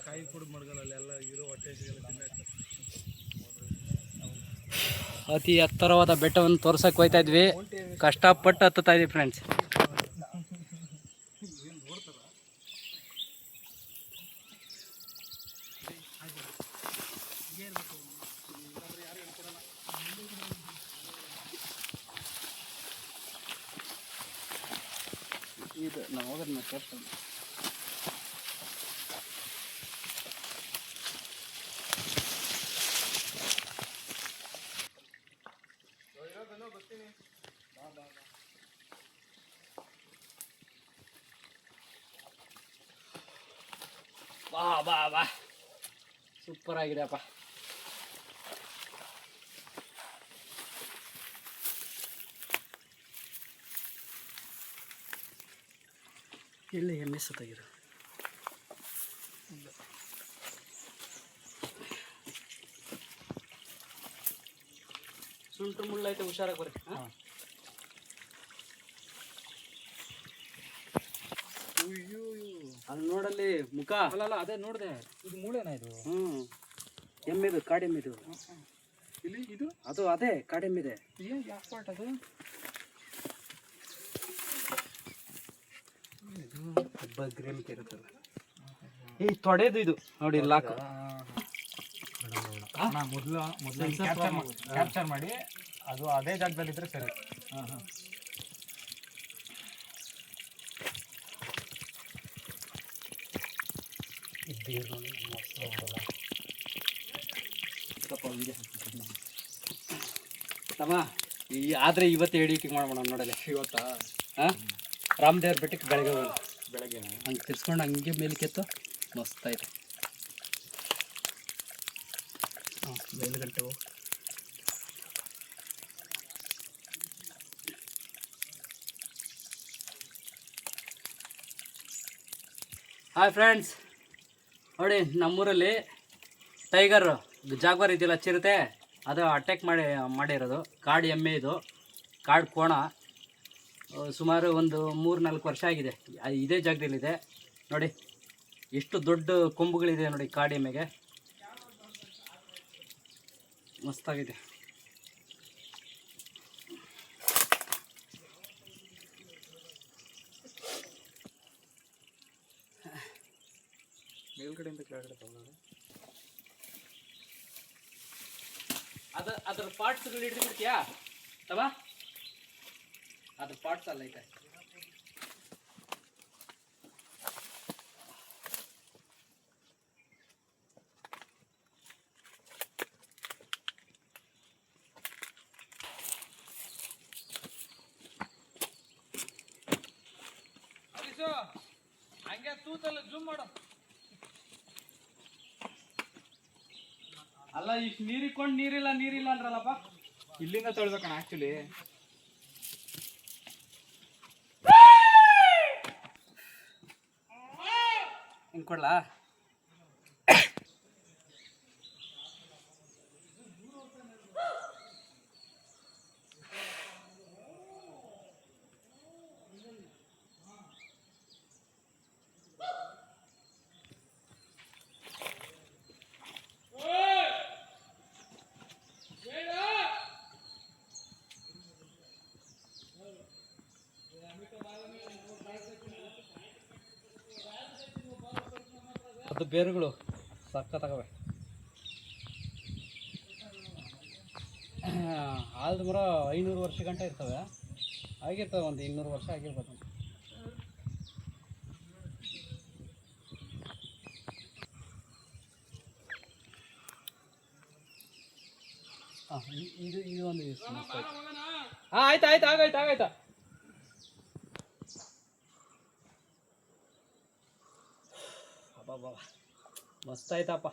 ಕಾಯಿ ಕೂಡ ಮಡ್ಗಲ್ಲ ಎಲ್ಲ ಇರೋ ಹೊಟ್ಟೆ ಅತಿ ಎತ್ತರವಾದ ಬೆಟ್ಟವನ್ನು ತೋರ್ಸಕ್ಕೆ ಹೋಗ್ತಾ ಇದ್ವಿ. ಕಷ್ಟಪಟ್ಟು ಹತ್ತುತ್ತಾ ಇದ್ವಿ ಫ್ರೆಂಡ್ಸ್. ಇದು ನಾವು ಹೋಗೋದನ್ನ ತೋರಿಸ್ತೀನಿ. ಬಾ ಬಾ ಬಾ, ಸೂಪರ್ ಆಗಿದೆಪ್ಪ. ಎಲ್ಲಿ ಎಮ್ಮೆ ಸತ್ತಾಗಿದೆ. ಸುಂಟು ಮುಳ್ಳೈತೆ, ಹುಷಾರಾಗಿ ಬರ್ರಿ. ಅಲ್ಲಿ ನೋಡಲ್ಲಿ ಮುಖ ಅಲ್ಲ ಅದೇ ನೋಡಿದೆ. ಇದು ಮೂಳೆನಾ ಇದು? ಎಮ್ಮೆದು, ಕಾಡೆಮ್ಮೆದು. ಇಲ್ಲಿ ಇದು ಅದು ಅದೇ ಕಾಡೆಮ್ಮಿದೆ. ಯಾವ ಪಾರ್ಟ್ ಅದು? ಬಗ್ರೆಮ್ಮಿಕೆ ಇರುತ್ತಲ್ಲ, ಈ ತೊಡೆದು ಇದು ನೋಡಿ ಲಾಕ್. ಮೊದಲು ಕ್ಯಾಪ್ಚರ್ ಮಾಡಿ ಅದು ಅದೇ ಜಾಗದಲ್ಲಿದ್ದರೆ ಸರಿ. ತಮ್ಮ ಆದರೆ ಇವತ್ತು ಎಡಿಟಿಂಗ್ ಮಾಡೋಣ ನೋಡಲ್ಲ. ಇವತ್ತಾ? ರಾಮದೇವ್ರ ಬೆಟ್ಟಕ್ಕೆ ಬೆಳಗ್ಗೆ ಬೆಳಗ್ಗೆ ಹಂಗೆ ತಿರ್ಸ್ಕೊಂಡು ಹಂಗೆ ಮೇಲೆ ಕೆತ್ತು ಮಸ್ತ್ ಆಯ್ತು. ಮೇಲ್ಗಂಟೆ ಹೋಗಿ ಹಾಯ್ ಫ್ರೆಂಡ್ಸ್, ನೋಡಿ ನಮ್ಮೂರಲ್ಲಿ ಟೈಗರ್ ಜಾಗ್ವಾರ್ ಇದೆಯಲ್ಲ, ಚಿರತೆ, ಅದು ಅಟ್ಯಾಕ್ ಮಾಡಿರೋದು. ಕಾಡು ಎಮ್ಮೆ ಇದು, ಕಾಡು ಕೋಣ. ಸುಮಾರು ಒಂದು 3-4 ವರ್ಷ ಆಗಿದೆ ಇದೇ ಜಾಗದಲ್ಲಿದೆ. ನೋಡಿ ಎಷ್ಟು ದೊಡ್ಡ ಕೊಂಬುಗಳಿದೆ ನೋಡಿ ಕಾಡು ಎಮ್ಮೆಗೆ, ಮಸ್ತಾಗಿದೆ. ಮೇಲ್ಗಡೆಯಿಂದ ಕೆಳಗಡೆ ತಗೊಂಡು ಅದ್ರ ಪಾರ್ಟ್ಸ್ಗಳು ಹಿಡಿದು ಬಿಡ್ತೀಯಾ ತಮ್ಮ? ಅದ್ರ ಪಾರ್ಟ್ಸ್ ಅಲ್ಲ ಐತೆ. ಹಂಗೆ ತೂತಲ್ಲ ಜೂಮ್ ಮಾಡು. ಅಲ್ಲ ಇಷ್ಟು ನೀರಿಕೊಂಡು ನೀರಿಲ್ಲ ಅಂದ್ರಲ್ಲಪ್ಪ. ಇಲ್ಲಿಂದ ತೊಳ್ಬೇಕಣ ಆಕ್ಚುಲಿ. ಹಿಂಗೆ ಕೊಡ್ಲಾ? ಅದು ಬೇರುಗಳು ಸಕ್ಕತ್ತಾಗವೆ. ಆಲ್ದ ಮರ 500 ವರ್ಷ ಗಂಟ ಇರ್ತವೆ, ಆಗಿರ್ತವೆ. ಒಂದು 200 ವರ್ಷ ಆಗಿರ್ಬೋದು. ಇದು ಒಂದು ಆಯ್ತಾ. ಅಬ್ಬಾ ಮಸ್ತ್ ಆಯ್ತಪ್ಪ.